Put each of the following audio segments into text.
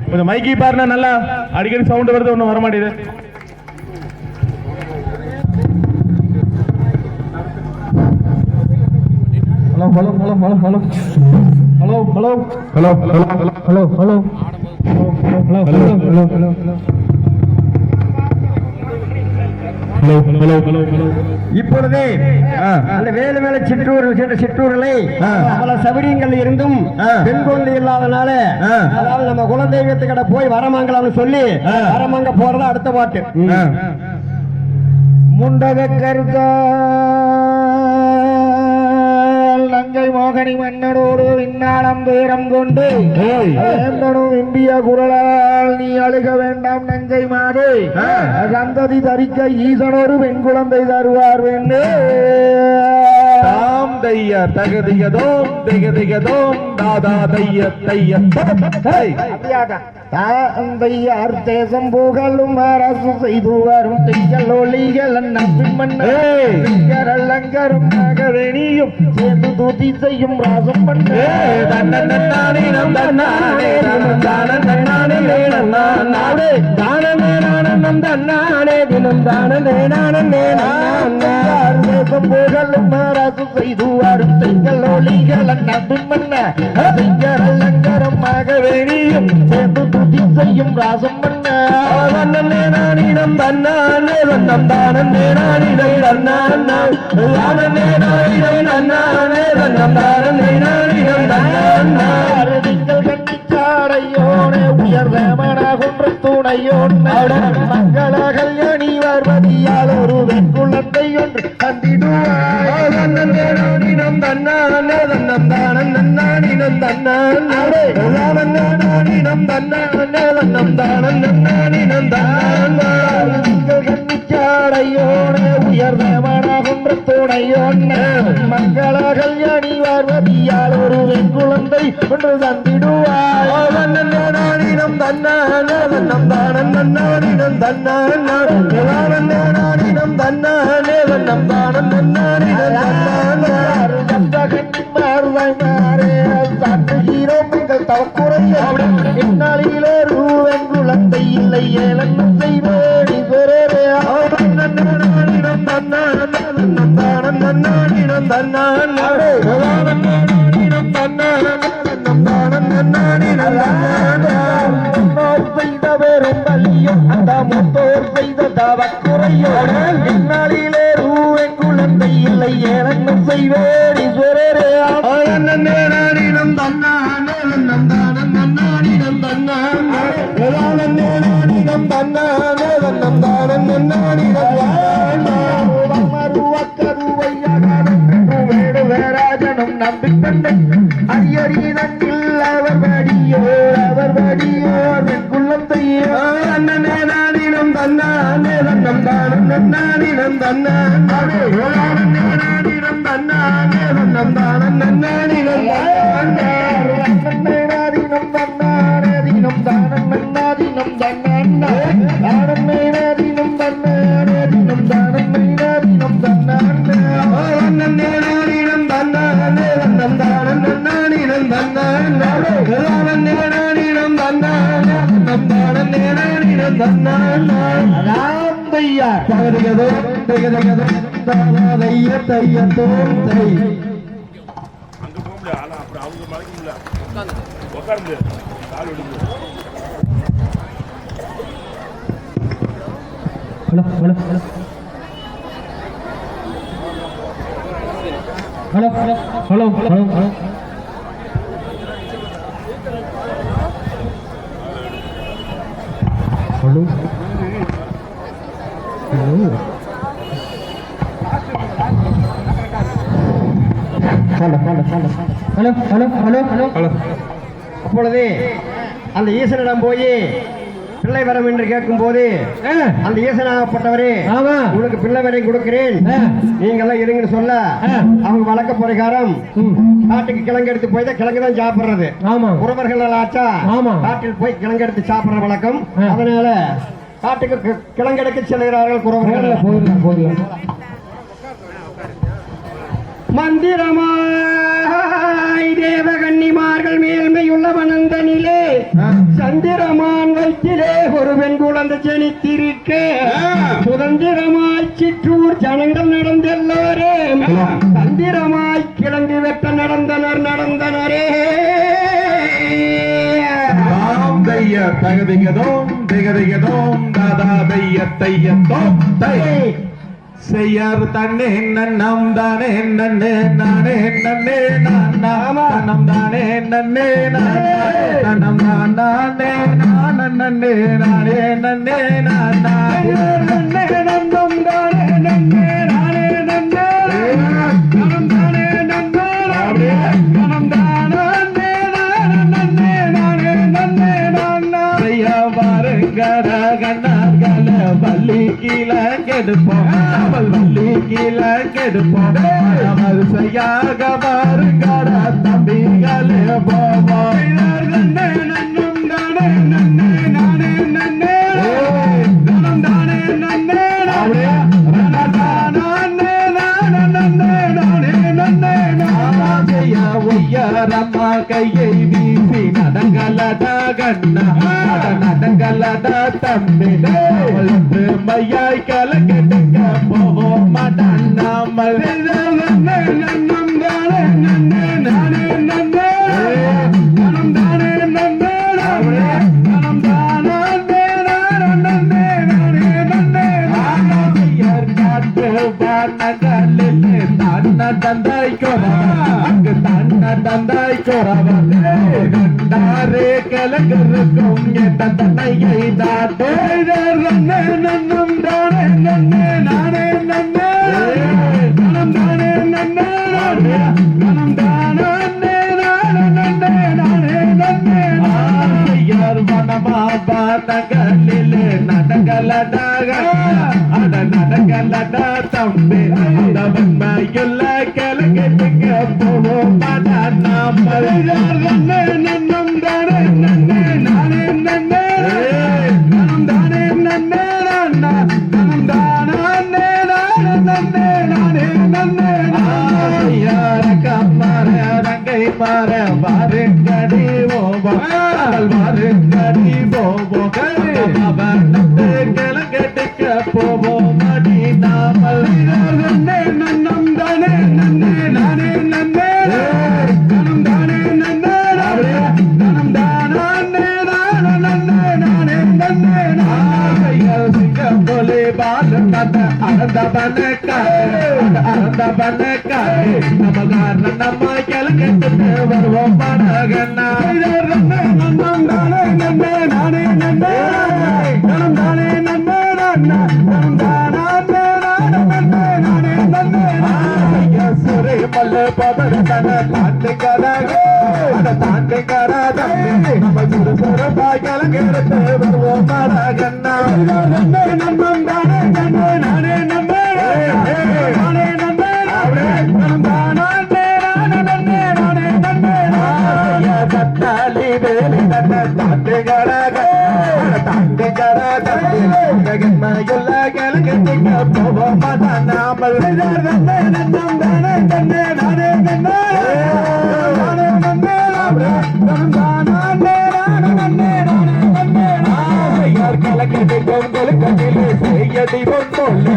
கொஞ்சம் மைக்கி பாருனா நல்லா அடிக்கடி சவுண்ட் வருது, ஒன்னும் வர மாட்டேங்குது. Hello hello hello hello hello hello hello hello hello hello hello hello hello hello இப்பொழுது அந்த வேலு மேல சிற்றூர்களை பல சபரியங்கள் இருந்தும் பெண் குழந்தை இல்லாதனால அதாவது நம்ம குலதெய்வத்துக்கிட்ட போய் வரமாங்கலாம்னு சொல்லி வரமாங்க போறதா அடுத்த பாட்டு. முண்டக கருத்தா நங்கை மோகனி மன்னனோடு விண்ணாளம் வீரம் கொண்டு வேந்தனும் இந்திய குரலால் நீ அழுக வேண்டாம் நங்கை மாறு சந்ததி தரிக்க ஈசனொரு பெண் குழந்தை தருவார் வேண்டு தாம் தைய தகதியதோம் திகதியதோம் தாதா தைய தைய தாந்தையார் தேசம் புகழும் அரசு செய்து வரும் திங்கள் ஒளிகள் அலங்கரும் நகரணியும் சேர்ந்து துதி செய்யும் ராசம் பண்ணே தினம் தானே தேசம் புகழும் அரசு செய்து வரும் திங்கள் ஒளிகள் அலங்கரம் மகவேணியும் சேர்ந்து துதி செய்யும் ராசம் பண்ண நானிடம் தன்னானே வண்ணம் தானே நானிடை தன்னானே நன்னானே வண்ணம் தானே நானிடம் தன்னானே திங்கள் கண்ணிச்சாடையோனே உயர் ரமண குன்ற துணையோன் மங்கள கல்யாணி பார்வதியால் ஒரு வெண்குளத்தை ஒன்று தந்திடுவாய் நானிடம் தன்னானே வண்ணம் தானே நன்னானிடம் தன்னானே நானிடம் தன்னானே வண்ணம் தானே நானிடம் கண்ணிச்சாடையோனே உயர் ரமண குன்ற துணையோன் மங்கள கல்யாணி பார்வதியால் ஒரு வெண்குளத்தை ஒன்று தந்திடுவாய் நானிடம் தன்னானே வண்ணம் தானே நன்னானிடம் நானிடம் தன்னானே வண்ணம் தானே நானிடம் குழந்தை இல்லை ஏலன்னம் செய்வேடி செய்த வெறும் பலியும் அந்த முத்தோர் செய்த தவக்குறையோ இந்நாளிலே ரூவன் குழந்தை இல்லை ஏலன்னம் செய்வேடி நானிடம் தன்னானே வண்ணம் தானே நன்னானிடம் நானிடம் தன்னானே வண்ணம் தானே நன்னானிடம் நம்பிக்கொண்டே அரியரீதத்தில் அவர் வடியோர் குள்ளத்தையோ நானிடம் தன்னானே வண்ணம் தானே நன்னானிடம் நானிடம் தன்னானே வண்ணம் தானே நன்னானிடம் தன்னானே தினம் தானே நன்னாதினம் தன்னானே தினம் தன்னானே தினம் தானே தினம் தன்னானே நானிடம் தன்னானே வண்ணம் தானே நன்னானிடம் நானிடம் தன்னானே வண்ணம் தானே நானிடம் ராந்தையா தகதியதோ தகதியதோ தாதைய தையதோ தை hello hello hello hello hello hello hello hello அப்பொழுது அந்த ஈசனிடம் போய் பிள்ளை வரம் என்று கேட்கும் போது அந்த ஈசனாகப்பட்டவரே உங்களுக்கு பிள்ளை வரம் கொடுக்கிறேன் நீங்கெல்லாம் இருங்கன்னு சொல்ல அவங்க வழக்க பிரகாரம் காட்டுக்கு கிழங்கு எடுத்து போய் தான் கிழங்கு தான் சாப்பிடுறது. உறவர்கள் ஆச்சா காட்டில் போய் கிழங்கு எடுத்து சாப்பிடுற வழக்கம். அதனால காட்டுக்கு கிழங்கெடுக்க செல்கிறார்கள் குறவர்கள். மந்திரமாய் தேவகன்னிமார்கள் மேல்மையுள்ள வனந்தனிலே சந்திரமான் வயிற்றிலே ஒரு பெண் குழந்தை ஜனித்திருக்க சுதந்திரமாய் சிற்றூர் ஜனங்கள் நடந்தெல்லோரே தந்திரமாய் கிழங்கு வெட்ட நடந்தனரே தைய தகதிகதோம் திகதிகதோம் தாதா தைய தையத்தோம் தை செய்யார் தன்னே நன்னம் தானே நன்னே நானே நன்னே நானம் தானே நன்னே நானம் நானே நன்னே நானே நன்னே நன்னே நன்னம் தானே நன்னே நானே நன்னே நானம் தானே நன்னே நானம் தானே நன்னே நானே நன்னே நானா செய்ய பாருங்கட கண்ணார்கள வள்ளி கீழே கெடுப்போம் வள்ளி கீழே கெடுப்போம் வரிசையாக பாருங்கட தம்பிகளே போவோம் நன்னே நன்னம் தானே நன்னே நானே நன்னே நானம் தானே நன்னே நானே ஒய்யாரம்மா கையை வீசி நடங்கலடா கண்ணா நடங்கலடா தம்பி மையாய் கலக்கெடுக்க போவோம் மடன்னாமல் நன்னம் தானே நன்னே நானே நன்னே நனம் தானே நன்னே நனம் தானே நன்னே நானே நன்னே காட்டு வானகலில் தன்ன தந்தாய் கொரவா அங்கு தன்ன தந்தாய் கொரவா கண்டாரே கலகருக்கும் எட்ட தன்னையை தாட்டே நன்னே நன்னம் தானே நன்னே நானே நன்னே நனம் தானே நன்னே நனம் தானே நன்னே நானே நன்னே யார் வனமா பானகலில் நடகலடாக அட நடகலடா தம்பி அவன் மயுள்ள கலகெடுக்க போவோம் நாமல் நன்னே நன்னம் தானே நன்னே நானே நன்னே நனம் தானே நன்னே நனம் தானே நன்னே நானே நன்னே யார கம்மார ரங்கை மாற வாருங்கடி போவோம் வாருங்கடி போவோம் அவனத்து கலகெடுக்க போவோம் மடி நாமல் நன்னே நன்னம் தானே நன்னே நானே நன்னே நனம் தானே நன்னே நனம் தானே நன்னே நானே நன்னே சிங்கம் போலே பாலம் அறந்த பண்ணக்காரே நமகார நம்ம கிளங்கெட்டு வருவோம் படகண்ணா நன்னம் தானே நன்னே நானே நன்னே நனம் தானே நன்னே நனம் தானே நன்னே நானே நன்னே சுரே மல்ல பதர தன தாண்டி கரகே தாண்டி கராதே நம்ம சுரு சுரப்பா கிளங்கெடுத்து வருவோம் படகண்ணா நன்னே நன்னம் தானே நன்னே நானே நன்னே நானே நன்னே நனம் தானே நன்னே நானே நன்னே கத்தாலி வேலி தன்ன தாண்டி கரகே தாண்டி கராதே மயுள்ள கிளங்கெடுக்க போவோம் நாமல் நன்னே நன்னம் தானே நன்னே நானே நன்னே நானே நன்னே நனம் தானே நன்னே நானே நன்னே யார் கலக்கெடுக்கும் கொலுக்கட்டிலே செய்யடி பொன்னோல்ல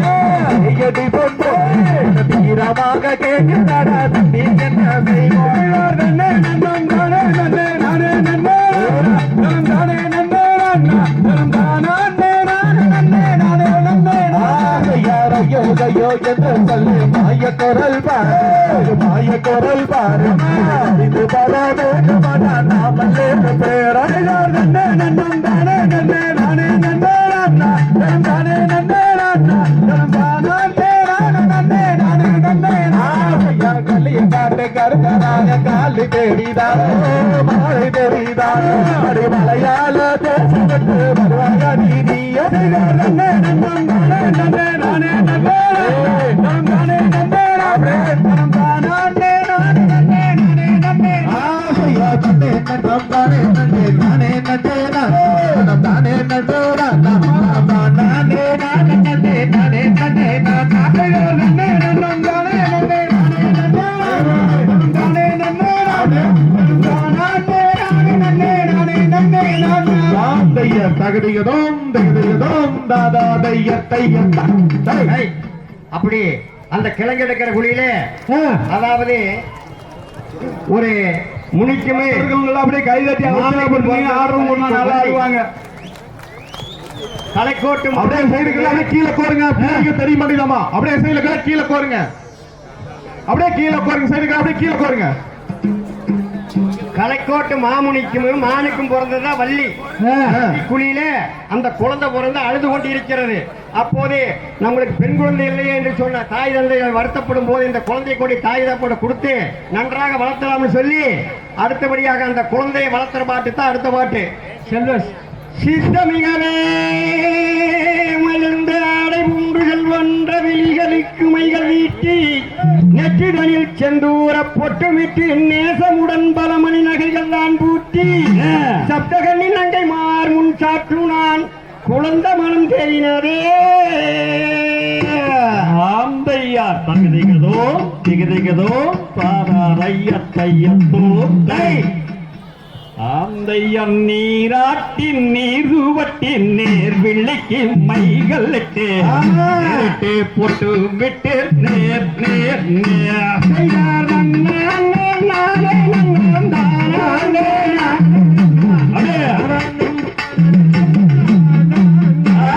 தீரமாக கேட்கிறாடா தம்பி என்ன செய்வோம் நன்னே நன்னம் தானே நன்னே நானே நன்னே நனம் தானே நன்னே நனம் தானே நன்னே நானே நன்னே யாரையோ கையோ என்று சொல்லி மாய குரல் பாரு இது பல வேண்டுமானா நாமல்லே பேர நன்னே நன்னம் தானே நன்னே நானே நன்னே நனம் தானே நன்னே நனம் தானே நன்னே நானே நன்னே கல்லிய காட்டு கருத்தராக காலி தெரிதாரோ மழை தெரிதாரோ அடி மலையாள தேசப்பட்டு வருவாங்க நீதிய நன்னே நன்னம் தானே நன்னே நானே நன்னே நனம் தானே நன்னே நனம் தானே நன்னே நானே நன்னே ஆசையா தன்னே நன்னம் தானே நன்னே நானே நன்னே நனம் தானே நன்னே நனம் தானே நன்னே நானே நன்னே நன்னே நன்னம் தானே நன்னே நானே நன்னே தகதிகதோம் தகதிகதோம் தாதா தையத்தை. அப்படி அந்த கிழங்கெடுக்கிற குழியிலே அதாவது ஒரு முனிக்குமே அப்படியே கைதட்டி ஆர்வம் நல்லா ஆடுவாங்க. தலைக்கோட்டு அப்படியே சைடுக்குள்ள அப்படியே கீழே கோருங்க. தெரிய மாட்டேங்குதாமா? அப்படியே சைடுல கீழே கோருங்க. அப்படியே கீழே கோருங்க. சைடுக்கு அப்படியே கீழே கோருங்க. கலைக்கோட்டு மாமுனிக்கும் மானுக்கும் பிறந்ததா வள்ளி. குழியில அந்த குழந்தை பிறந்து அழுது கொண்டு இருக்கிறது. அப்போது நம்மளுக்கு பெண் குழந்தை இல்லையே என்று சொன்ன தாய் தந்தைகள் வருத்தப்படும் போது இந்த குழந்தையை கொண்டு தாய் தப்போட கொடுத்து நன்றாக வளர்த்தலாம்னு சொல்லி அடுத்தபடியாக அந்த குழந்தையை வளர்த்துற பாட்டு தான் அடுத்த பாட்டு. சித்தமிகளே மலர்ந்த ஆடை உண்டு செல்வன்ற வெளிகளுக்கு மைகள் நீட்டி நெற்றிடனில் செந்தூர பொட்டுமிட்டு நேசமுடன் பல மணி நகைகள் தான் பூட்டி சப்தகண்ணின் நங்கை மார் முன் சாற்று நான் குழந்த மனம் தெரினதே. ஆந்தையார் தகுதிகதோ திகதிகதோ தாரையத்தையத்தோ ஆந்தையம் நீராட்டின் நீருவட்டின் நேர் விள்ளைக்கு மைகளுக்கு பொட்டு விட்டு நேர் நேர்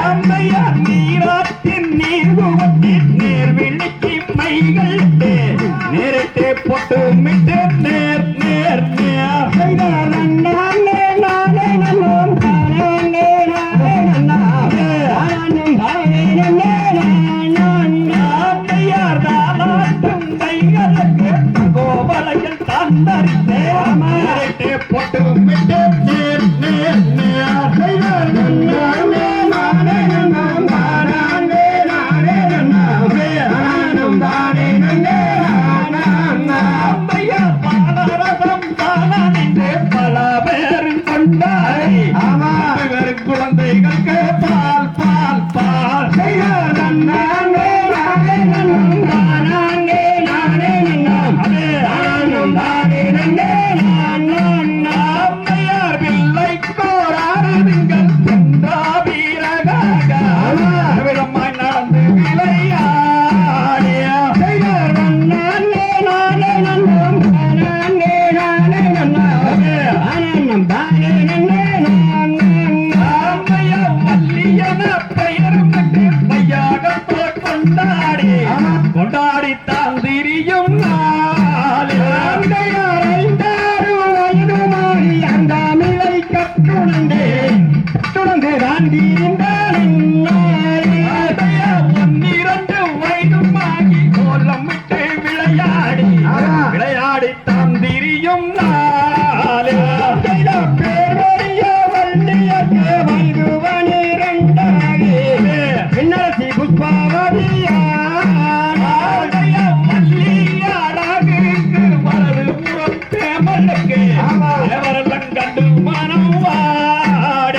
ஆந்தையார் நீராட்டின் நீருவட்டின் நேர் விள்ளைக்கு மைகளுக்கு நேரிட்டு பொட்டு விட்டு நேர் நேர் கோவலையில் தந்தரித்தே பொட்டு விட்டு நேர் நேர் குழந்தைகளுக்கு பால் பால் பால் பிள்ளை கோராறுங்கள் சென்றாவீரகாக நடந்து கொண்டாடி தாந்திரியும் அந்தாமிலை கட்டுணர்ந்து ஒன்னிரண்டு வயதுமாகி கோலம் விட்டு விளையாடி விளையாடி தாந்திரியும் பேரறிய வள்ளியக்கு வயதுவனிரண்டாகி பின்னரசி புஷ்பாவதியா கண்டு மனம் வாட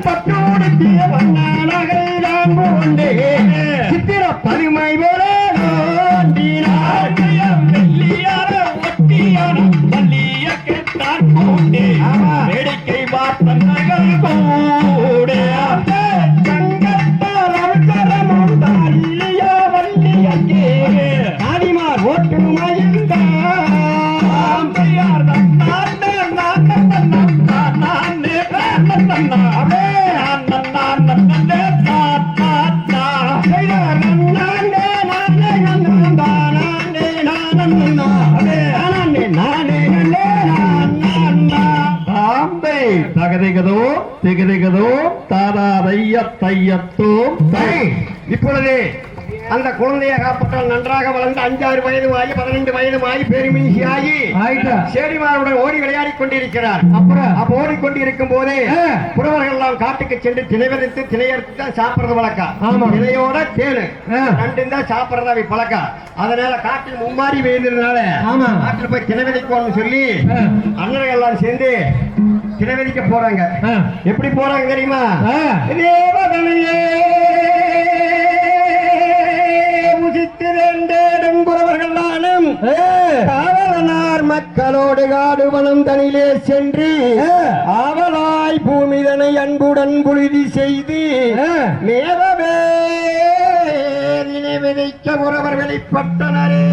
பட்டோடு நகைதான் போண்டே சித்திர பதுமை போல வெள்ளியார ஒட்டியான வள்ளியக்கத்தான் போண்டே வேடிக்கை வார்த்த நகல் கூட சங்கத்தால் தாரியா வள்ளியக்கே ஆதிமார் ஓட்டு மயந்தான் தகதிகதோ திகதிகதோ தாரையத்தையத்தோ. இப்பொழுது அந்த குழந்தையை காப்பட்டால் நன்றாக வளர்ந்து 5-6 வயதுமாகி 12 வயதுமாகி பெருமிசியாகி சேடிமாருடன் ஓடி விளையாடி கொண்டிருக்கிறார். அப்ப ஓடிக்கொண்டிருக்கும் போதே புறவர்கள் எல்லாம் காட்டுக்கு சென்று திணைவரித்து திணையறுத்து தான் சாப்பிடுறது வழக்கம். திணையோட தேனு ரெண்டும் தான் சாப்பிடுறதா பழக்கம். அதனால காட்டில் மும்மாறி வேந்ததுனால காட்டில் போய் திணைவதிக்கோன்னு சொல்லி அண்ணர்கள் எல்லாம் சேர்ந்து திணைவதிக்க போறாங்க. எப்படி போறாங்க தெரியுமா? தேவதனையே காவலனார் மக்களோடு காடுவனம் தனிலே சென்று ஆவலாய் பூமி அன்புடன் புழுதி செய்து மேவவே விதைக்க ஒருவர் வெளிப்பட்டனரே.